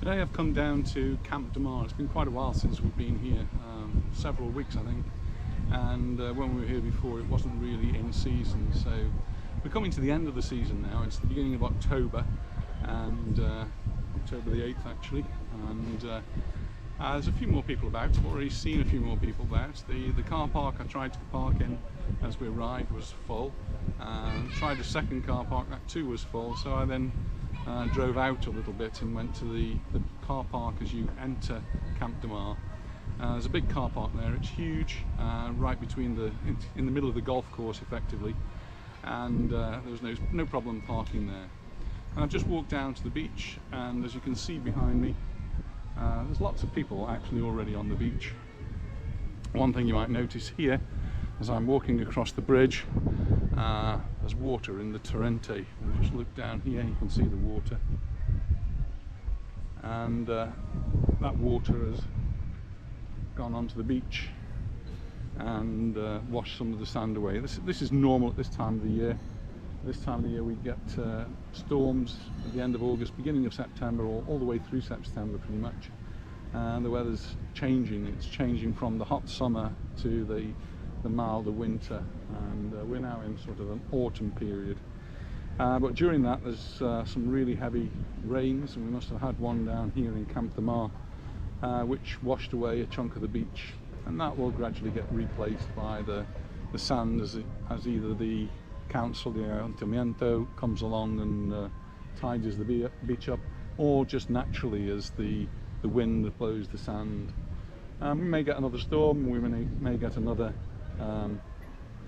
Today I've come down to Camp de Mar. It's been quite a while since we've been here, several weeks I think, and when we were here before it wasn't really in season, so we're coming to the end of the season now. It's the beginning of October, and October the 8th actually, and there's a few more people about. I've already seen a few more people about. The car park I tried to park in as we arrived was full. Tried a second car park, that too was full, so I then drove out a little bit and went to the car park as you enter Camp de Mar. There's a big car park there. It's huge, right between in the middle of the golf course effectively, and there was no problem parking there. And I've just walked down to the beach, and as you can see behind me, there's lots of people actually already on the beach. One thing you might notice here as I'm walking across the bridge, there's water in the Torrente. And just look down here, you can see the water, and that water has gone onto the beach and washed some of the sand away. This is normal at this time of the year. This time of the year we get storms at the end of August, beginning of September, all the way through September pretty much. And the weather's changing. It's changing from the hot summer to the milder winter, and we're now in sort of an autumn period. But during that there's some really heavy rains, and we must have had one down here in Camp de Mar, which washed away a chunk of the beach, and that will gradually get replaced by the sand as either the council, the Ayuntamiento, comes along and tidies the beach up, or just naturally as the wind blows the sand. We may get another storm, we may get another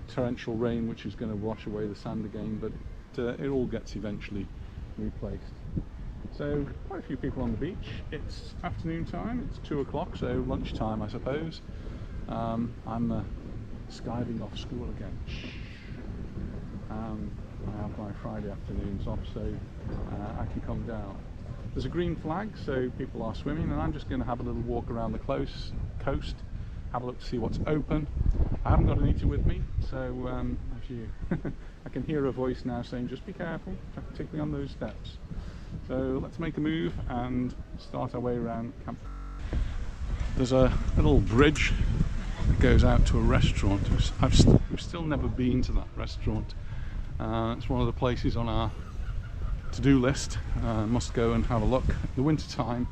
torrential rain which is going to wash away the sand again, but it all gets eventually replaced. So quite a few people on the beach. It's afternoon time, it's 2 o'clock, so lunchtime I suppose. I'm skiving off school again. I have my Friday afternoons off, so I can come down. There's a green flag, so people are swimming, and I'm just going to have a little walk around the coast, have a look to see what's open. I haven't got Anita with me, so I can hear her voice now saying just be careful, particularly on those steps. So let's make a move and start our way around camp. There's a little bridge that goes out to a restaurant. We've still never been to that restaurant. It's one of the places on our to-do list. Must go and have a look. In the winter time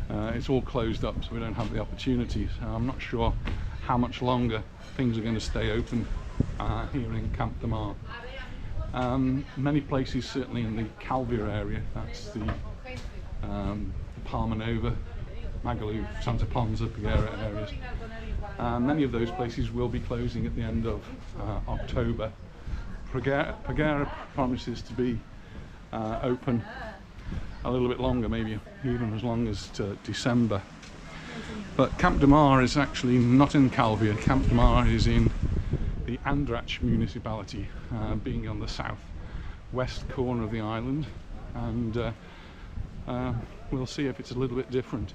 it's all closed up, so we don't have the opportunity. So I'm not sure how much longer things are going to stay open here in Camp de Mar. Many places, certainly in the Calvia area, that's the Palma Nova, Magaluf, Santa Ponsa, Peguera areas. Many of those places will be closing at the end of October. Peguera promises to be open a little bit longer, maybe even as long as to December. But Camp de Mar is actually not in Calvia. Camp de Mar is in the Andrach municipality, being on the south-west corner of the island, and we'll see if it's a little bit different.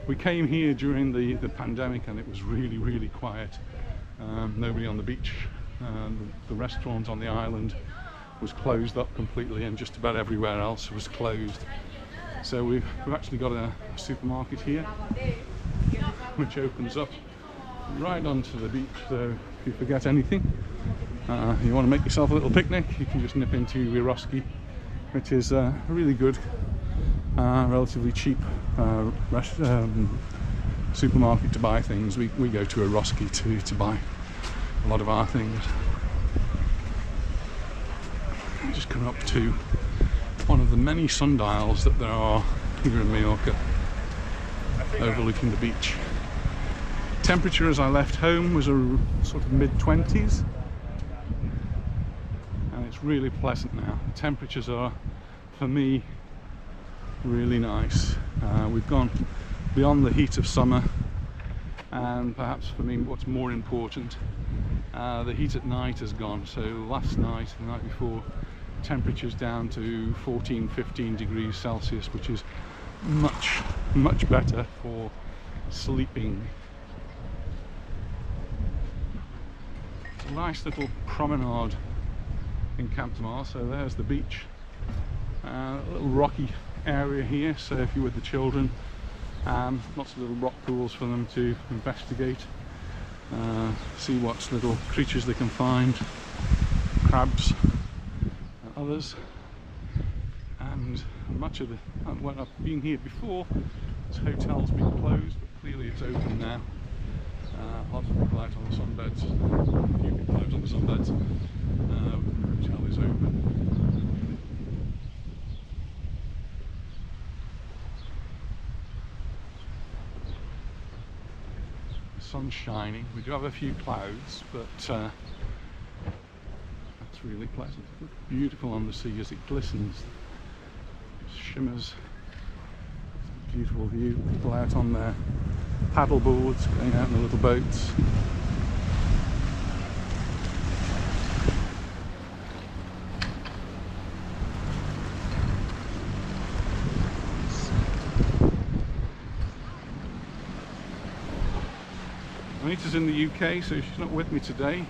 We came here during the pandemic and it was really quiet. Nobody on the beach. The restaurant on the island was closed up completely, and just about everywhere else was closed. So we've actually got a supermarket here which opens up right onto the beach, so if you forget anything, you want to make yourself a little picnic, you can just nip into Eroski, which is a really good, relatively cheap supermarket to buy things. We go to Eroski to buy a lot of our things. Just come up to one of the many sundials that there are here in Mallorca, overlooking the beach. Temperature as I left home was a sort of mid-20s, and it's really pleasant now. The temperatures are, for me, really nice. We've gone beyond the heat of summer, and perhaps for me what's more important, the heat at night has gone. So last night, the night before, temperatures down to 14-15 degrees Celsius, which is much better for sleeping. It's a nice little promenade in Camp de Mar. So there's the beach, a little rocky area here, so if you're with the children, lots of little rock pools for them to investigate, see what little creatures they can find, crabs and others. And much of the, when I've been here before, this hotel's been closed, but clearly it's open now. Lots of people out on the sunbeds, a few people out on the sunbeds. The hotel is open. The sun's shining. We do have a few clouds, but that's really pleasant. It's beautiful on the sea as it glistens, it shimmers. It's a beautiful view. People out on their paddle boards, going out in the little boats. Anita's in the UK, so she's not with me today,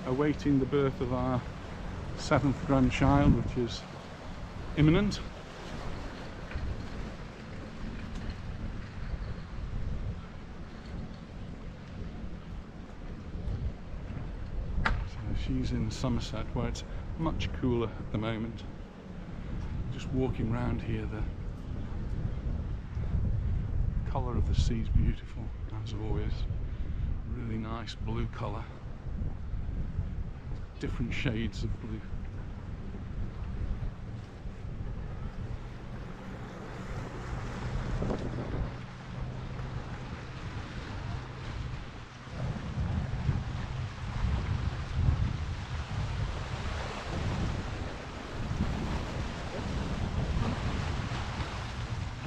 awaiting the birth of our 7th grandchild, which is imminent. She's in Somerset, where it's much cooler at the moment. Just walking around here, the colour of the sea is beautiful, as always. Really nice blue colour. Different shades of blue.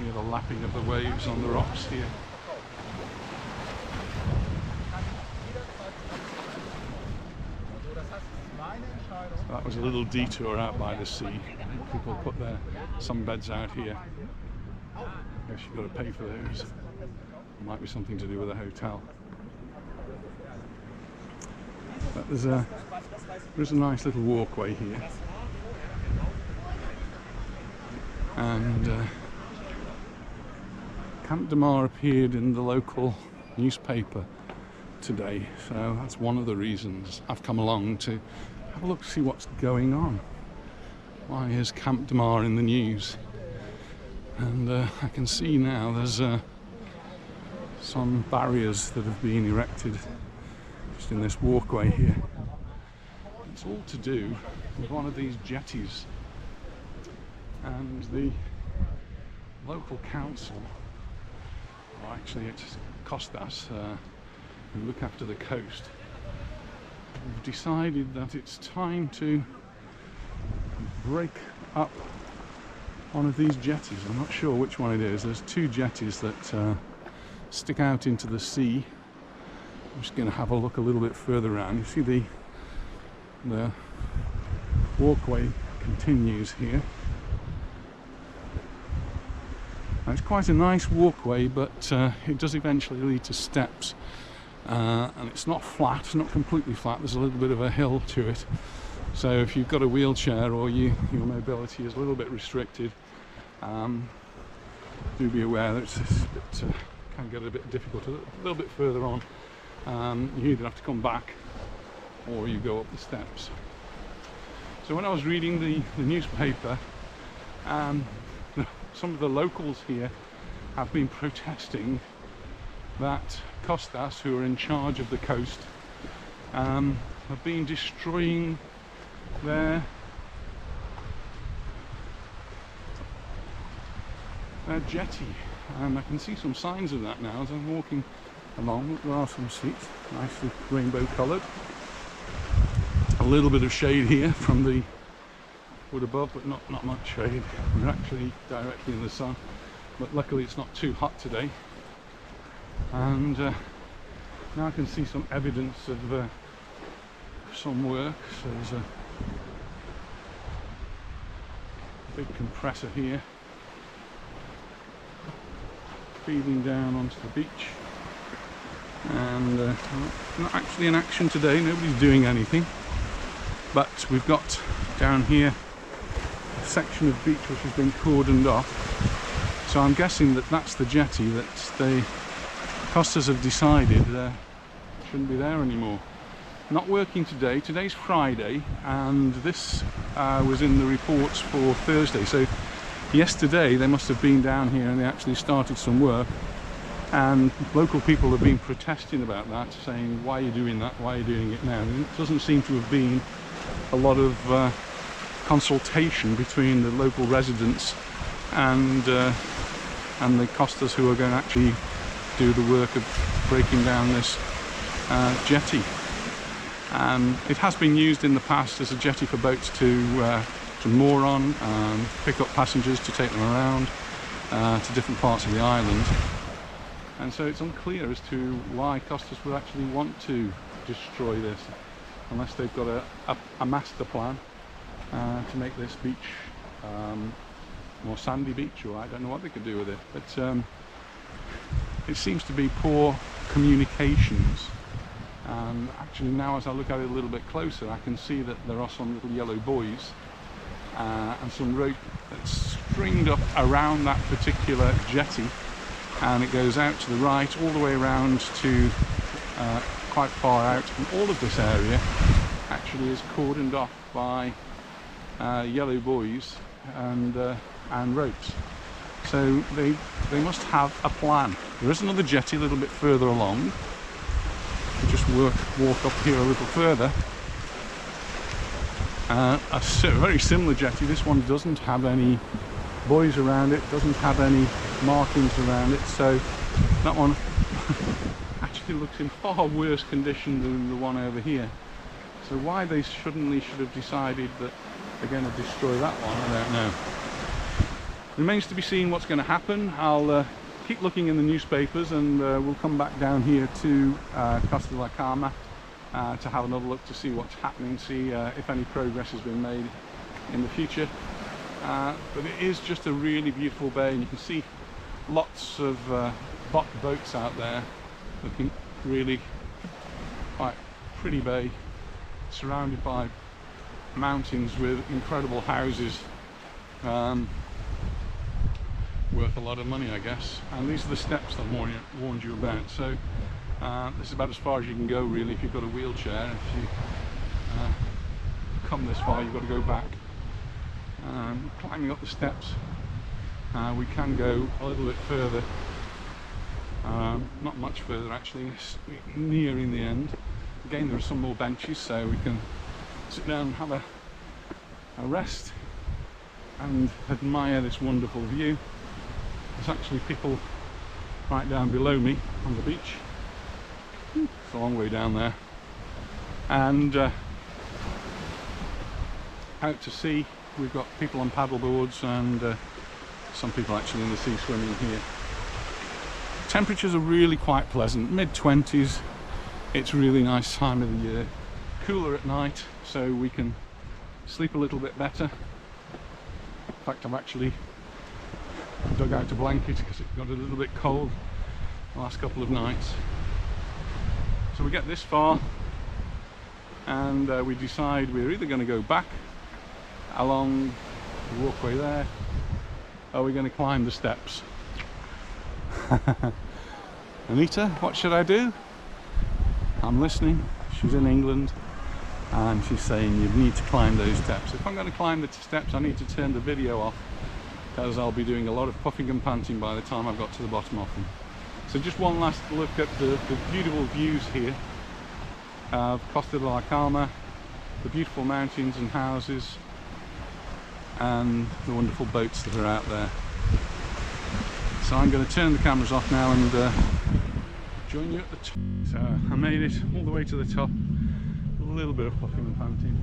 Hear the lapping of the waves on the rocks here. So that was a little detour out by the sea. People put their sunbeds out here. I guess you've got to pay for those. It might be something to do with a hotel. But there's a nice little walkway here. And Camp de Mar appeared in the local newspaper today, so that's one of the reasons I've come along to have a look to see what's going on. Why is Camp de Mar in the news? And I can see now there's some barriers that have been erected just in this walkway here. It's all to do with one of these jetties, and the local council, or actually it's Costas, who look after the coast, have decided that it's time to break up one of these jetties. I'm not sure which one it is. There's two jetties that stick out into the sea. I'm just going to have a look a little bit further around. You see the walkway continues here. Now, it's quite a nice walkway, but it does eventually lead to steps. And it's not flat, it's not completely flat, there's a little bit of a hill to it. So if you've got a wheelchair or your mobility is a little bit restricted, do be aware that it can get a bit difficult. A little bit further on, you either have to come back or you go up the steps. So when I was reading the newspaper, some of the locals here have been protesting that Costas, who are in charge of the coast, have been destroying their jetty, and I can see some signs of that now as I'm walking along. There are some seats, nicely rainbow coloured. A little bit of shade here from the wood above, but not much shade. We're actually directly in the sun, but luckily it's not too hot today. And now I can see some evidence of some work. So there's a big compressor here feeding down onto the beach, and not actually in action today, nobody's doing anything, but we've got down here a section of beach which has been cordoned off. So I'm guessing that that's the jetty that the Costas have decided shouldn't be there anymore. Not working today. Today's Friday, and this was in the reports for Thursday. So yesterday they must have been down here and they actually started some work. And local people have been protesting about that, saying, why are you doing that? Why are you doing it now? And it doesn't seem to have been a lot of consultation between the local residents and the Costas, who are going to actually do the work of breaking down this jetty. It has been used in the past as a jetty for boats to moor on, pick up passengers, to take them around to different parts of the island. And so it's unclear as to why Costas would actually want to destroy this, unless they've got a master plan to make this beach more sandy beach, or I don't know what they could do with it. But it seems to be poor communications. And actually now, as I look at it a little bit closer, I can see that there are some little yellow buoys and some rope that's stringed up around that particular jetty. And it goes out to the right, all the way around to quite far out, and all of this area actually is cordoned off by yellow buoys and ropes. So they must have a plan. There is another jetty a little bit further along. We just walk up here a little further. A very similar jetty. This one doesn't have any buoys around it, doesn't have any markings around it, so that one actually looks in far worse condition than the one over here. So why they suddenly should have decided that they're going to destroy that one, I don't know. Remains to be seen what's going to happen. I'll keep looking in the newspapers, and we'll come back down here to Costa de la Calma to have another look to see what's happening, see if any progress has been made in the future. But it is just a really beautiful bay, and you can see lots of boats out there, looking really quite pretty bay, surrounded by mountains with incredible houses, worth a lot of money, I guess. And these are the steps I warned you about. So this is about as far as you can go, really, if you've got a wheelchair. If you come this far, you've got to go back. Climbing up the steps, we can go a little bit further, not much further actually, nearing the end. Again, there are some more benches, so we can sit down and have a rest and admire this wonderful view. There's actually people right down below me on the beach. It's a long way down there. And out to sea, we've got people on paddle boards, and some people actually in the sea swimming here. Temperatures are really quite pleasant, mid-20s. It's a really nice time of the year. Cooler at night, so we can sleep a little bit better. In fact, I've actually dug out a blanket because it got a little bit cold the last couple of nights. So we get this far, and we decide we're either going to go back along the walkway there, or we're going to climb the steps. Anita, what should I do? I'm listening. She's in England and she's saying you need to climb those steps. If I'm going to climb the steps, I need to turn the video off, because I'll be doing a lot of puffing and panting by the time I've got to the bottom of them. So just one last look at the beautiful views here of Costa de la Calma, the beautiful mountains and houses, and the wonderful boats that are out there. So I'm going to turn the cameras off now and join you at the top. So I made it all the way to the top. A little bit of puffing and panting.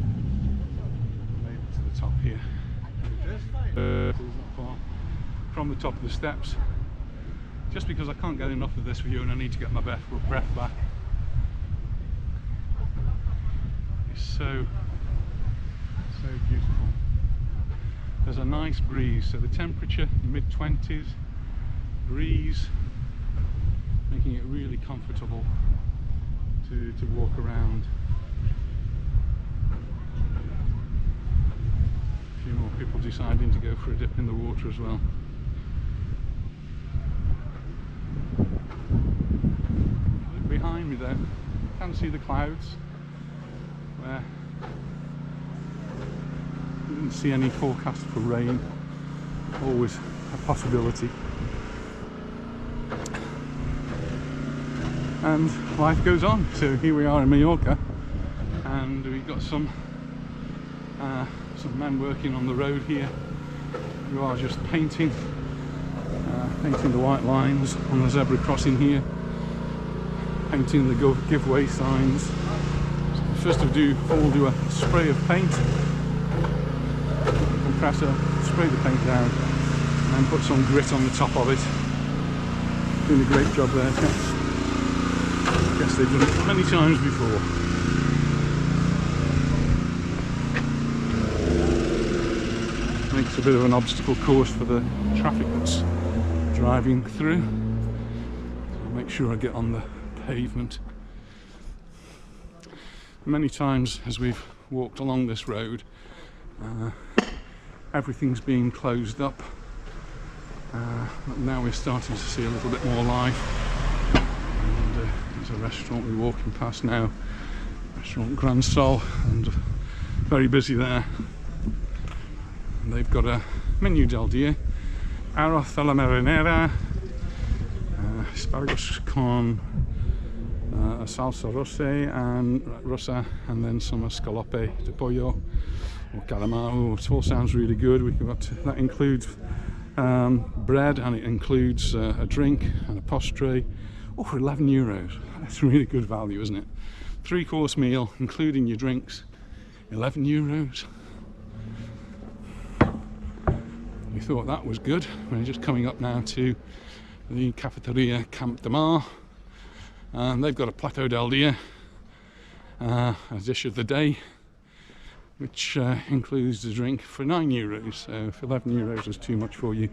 Made it to the top here. It's not far from the top of the steps. Just because I can't get enough of this view and I need to get my breath back. It's so beautiful. There's a nice breeze, so the temperature mid-20s, breeze, making it really comfortable to walk around. A few more people deciding to go for a dip in the water as well. Behind me there, you can see the clouds where I didn't see any forecast for rain. Always a possibility. And life goes on. So here we are in Mallorca, and we've got some men working on the road here who are just painting the white lines on the zebra crossing here, painting the giveaway signs. So first of all, we'll do a spray of paint, compressor, spray the paint down, and then put some grit on the top of it. Doing a great job there, chaps. I guess they've done it many times before. Makes a bit of an obstacle course for the traffic that's driving through. So I'll make sure I get on the pavement. Many times as we've walked along this road, everything's being closed up. But now we're starting to see a little bit more life. And there's a restaurant we're walking past now, restaurant Gran Sol, and very busy there. And they've got a menu del dia: arroz a la marinera, asparagus con a salsa rosa, and then some escalope de pollo or calamar. It all sounds really good. That includes bread, and it includes a drink and a postre. Oh, for €11. That's really good value, isn't it? 3-course meal, including your drinks, €11. We thought that was good. We're just coming up now to the Cafeteria Camp de Mar, and they've got a plateau del dia, a dish of the day, which includes a drink for €9. So if €11 is too much for you,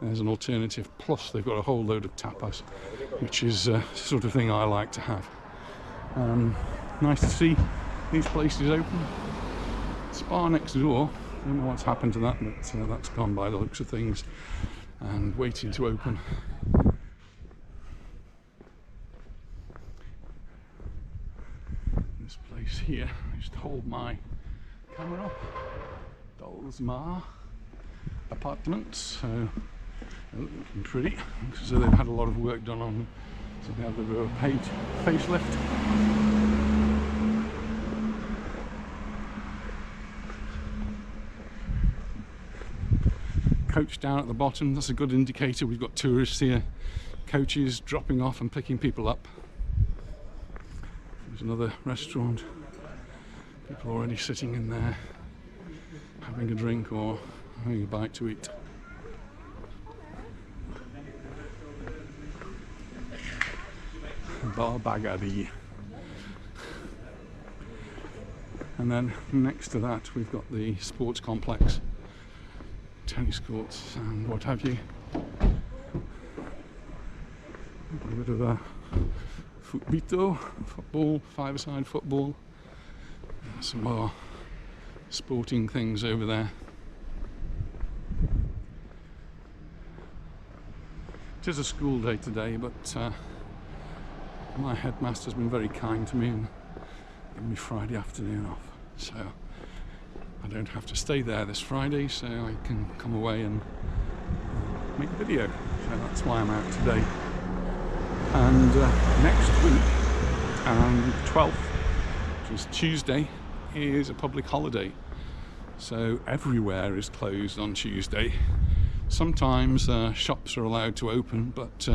there's an alternative. Plus they've got a whole load of tapas, which is the sort of thing I like to have. Nice to see these places open. Spa next door, I don't know what's happened to that, but that's gone by the looks of things, and waiting to open. This place here, I just hold my camera up. Dolls Mar apartments, so they're looking pretty. So they've had a lot of work done on them. So they have the facelift. Coach down at the bottom, that's a good indicator we've got tourists here. Coaches dropping off and picking people up. There's another restaurant. People already sitting in there having a drink or having a bite to eat. Bar Bagadi. And then next to that we've got the sports complex, tennis courts and what have you. A bit of a football, five-a-side football. Some more sporting things over there. It is a school day today, but my headmaster's been very kind to me and given me Friday afternoon off, so I don't have to stay there this Friday, so I can come away and make a video. So that's why I'm out today. And next week, 12th, which is Tuesday, is a public holiday. So everywhere is closed on Tuesday. Sometimes shops are allowed to open, but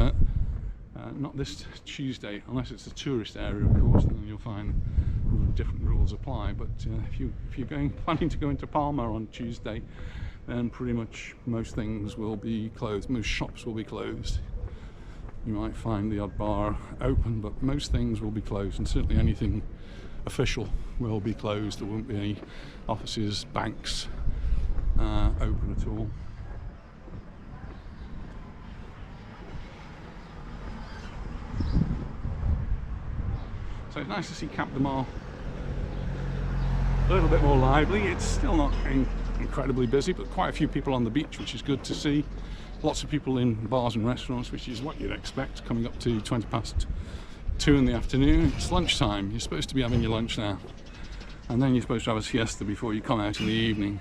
not this Tuesday, unless it's a tourist area, of course, and then you'll find different rules apply. But if you're planning to go into Palma on Tuesday, then pretty much most things will be closed. Most shops will be closed. You might find the odd bar open, but most things will be closed, and certainly anything official will be closed. There won't be any offices, banks open at all. So it's nice to see Camp de Mar a little bit more lively. It's still not incredibly busy, but quite a few people on the beach, which is good to see. Lots of people in bars and restaurants, which is what you'd expect coming up to 2 in the afternoon. It's lunchtime. You're supposed to be having your lunch now, and then you're supposed to have a siesta before you come out in the evening.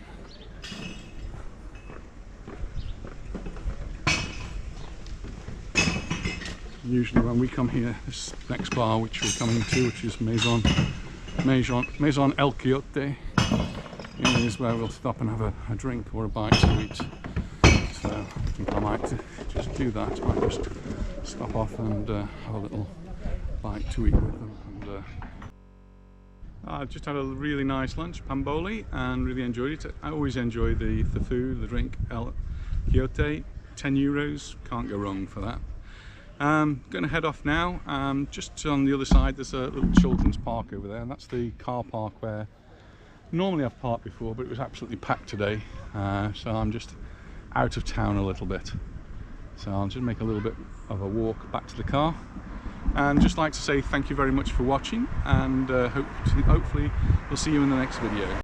Usually when we come here, this next bar which we're coming to, which is Maison El Quixote, is where we'll stop and have a drink or a bite to eat. So I think I might just do that. I might just stop off and have a little bite to eat with them. And I've just had a really nice lunch, Pamboli, and really enjoyed it. I always enjoy the food, the drink. El Quixote, €10, can't go wrong for that. I'm going to head off now. Just on the other side there's a little children's park over there, and that's the car park where normally I've parked before, but it was absolutely packed today. So I'm just out of town a little bit. So I'll just make a little bit of a walk back to the car. And just like to say thank you very much for watching, and hopefully we'll see you in the next video.